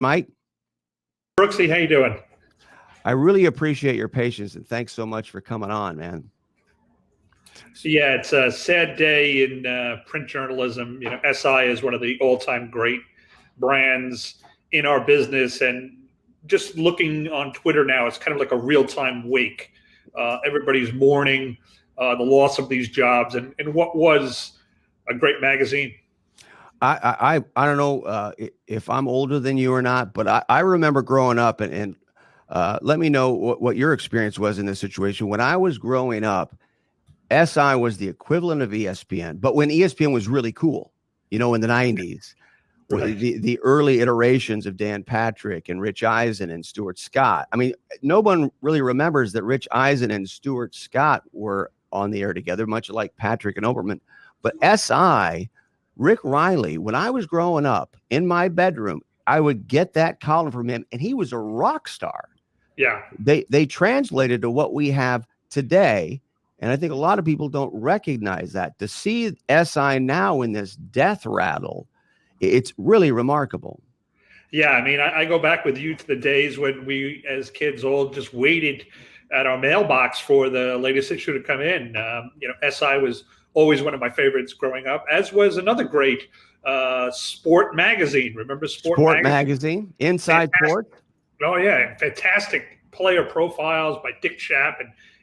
Mike? Brooksy, how you doing? I really appreciate your patience, and thanks so much for coming on, man. So yeah, it's a sad day in print journalism. You know, SI is one of the all-time great brands in our business, and just looking on Twitter now, it's kind of like a real-time wake. Everybody's mourning the loss of these jobs and what was a great magazine. I don't know if I'm older than you or not, but I remember growing up, and let me know what your experience was in this situation. When I was growing up, SI was the equivalent of ESPN, but when ESPN was really cool, you know, in the 90s, Right. the early iterations of Dan Patrick and Rich Eisen and Stuart Scott. I mean, no one really remembers that Rich Eisen and Stuart Scott were on the air together, much like Patrick and Oberman. But SI, Rick Riley, when I was growing up in my bedroom, I would get that column from him, and he was a rock star. Yeah. They translated to what we have today. And I think a lot of people don't recognize that. To see SI now in this death rattle, it's really remarkable. Yeah, I mean, I go back with you to the days when we, as kids, all just waited at our mailbox for the latest issue to come in. You know, SI was always one of my favorites growing up, as was another great sport magazine. Remember Sport magazine? Inside Sport? Oh, yeah. Fantastic player profiles by Dick Schaap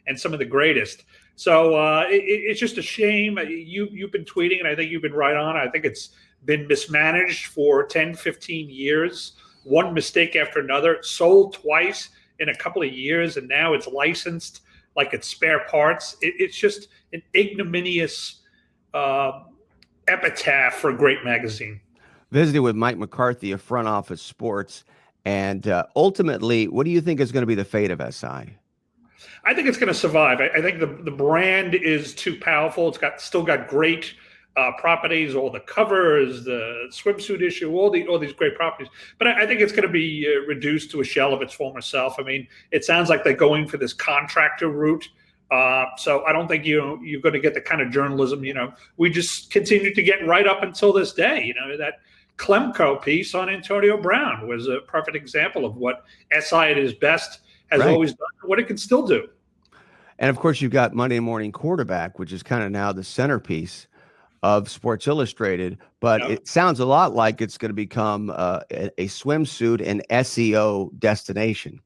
and some of the greatest. So it's just a shame. You've been tweeting, and I think you've been right on. I think it's been mismanaged for 10, 15 years. One mistake after another. Sold twice in a couple of years, and now it's licensed like it's spare parts. It's just an ignominious epitaph for a great magazine. Visited with Mike McCarthy of Front Office Sports. And ultimately, what do you think is going to be the fate of SI? I think it's going to survive. I think the brand is too powerful. It's still got great properties, all the covers, the swimsuit issue, all these great properties. But I think it's going to be reduced to a shell of its former self. I mean, it sounds like they're going for this contractor route. So I don't think you're going to get the kind of journalism, you know, we just continue to get right up until this day. You know, that Klemko piece on Antonio Brown was a perfect example of what SI at its best has always done, what it can still do. And of course, you've got Monday Morning Quarterback, which is kind of now the centerpiece of Sports Illustrated. But it sounds a lot like it's going to become a swimsuit and SEO destination.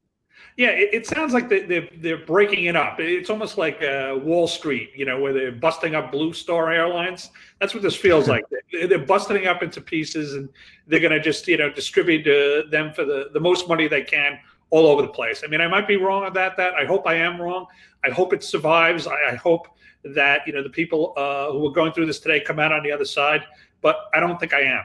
Yeah, it sounds like they're breaking it up. It's almost like Wall Street, you know, where they're busting up Blue Star Airlines. That's what this feels like. They're busting up into pieces, and they're going to just, you know, distribute them for the most money they can all over the place. I mean, I might be wrong about that. I hope I am wrong. I hope it survives. I hope that, you know, the people who are going through this today come out on the other side, but I don't think I am.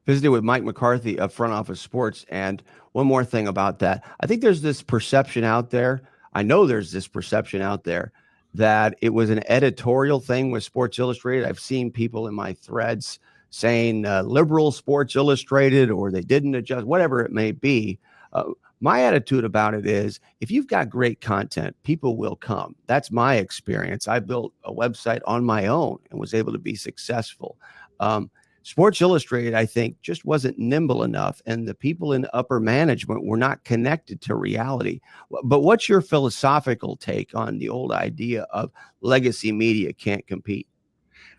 Visited with Mike McCarthy of Front Office Sports. And one more thing about that. I think there's this perception out there. I know there's this perception out there that it was an editorial thing with Sports Illustrated. I've seen people in my threads saying liberal Sports Illustrated, or they didn't adjust, whatever it may be. My attitude about it is, if you've got great content, people will come. That's my experience. I built a website on my own and was able to be successful. Sports Illustrated, I think, just wasn't nimble enough, and the people in upper management were not connected to reality. But what's your philosophical take on the old idea of legacy media can't compete?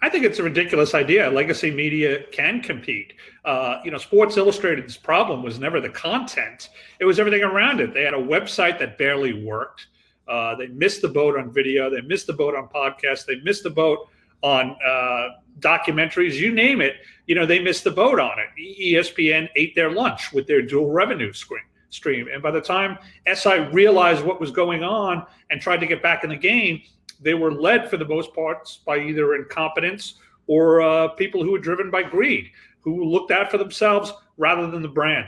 I think it's a ridiculous idea. Legacy media can compete. You know, Sports Illustrated's problem was never the content. It was everything around it. They had a website that barely worked. They missed the boat on video. They missed the boat on podcasts. They missed the boat on documentaries. You name it, you know, they missed the boat on it. ESPN ate their lunch with their dual revenue stream. And by the time SI realized what was going on and tried to get back in the game, they were led for the most parts by either incompetence or people who were driven by greed, who looked out for themselves rather than the brand.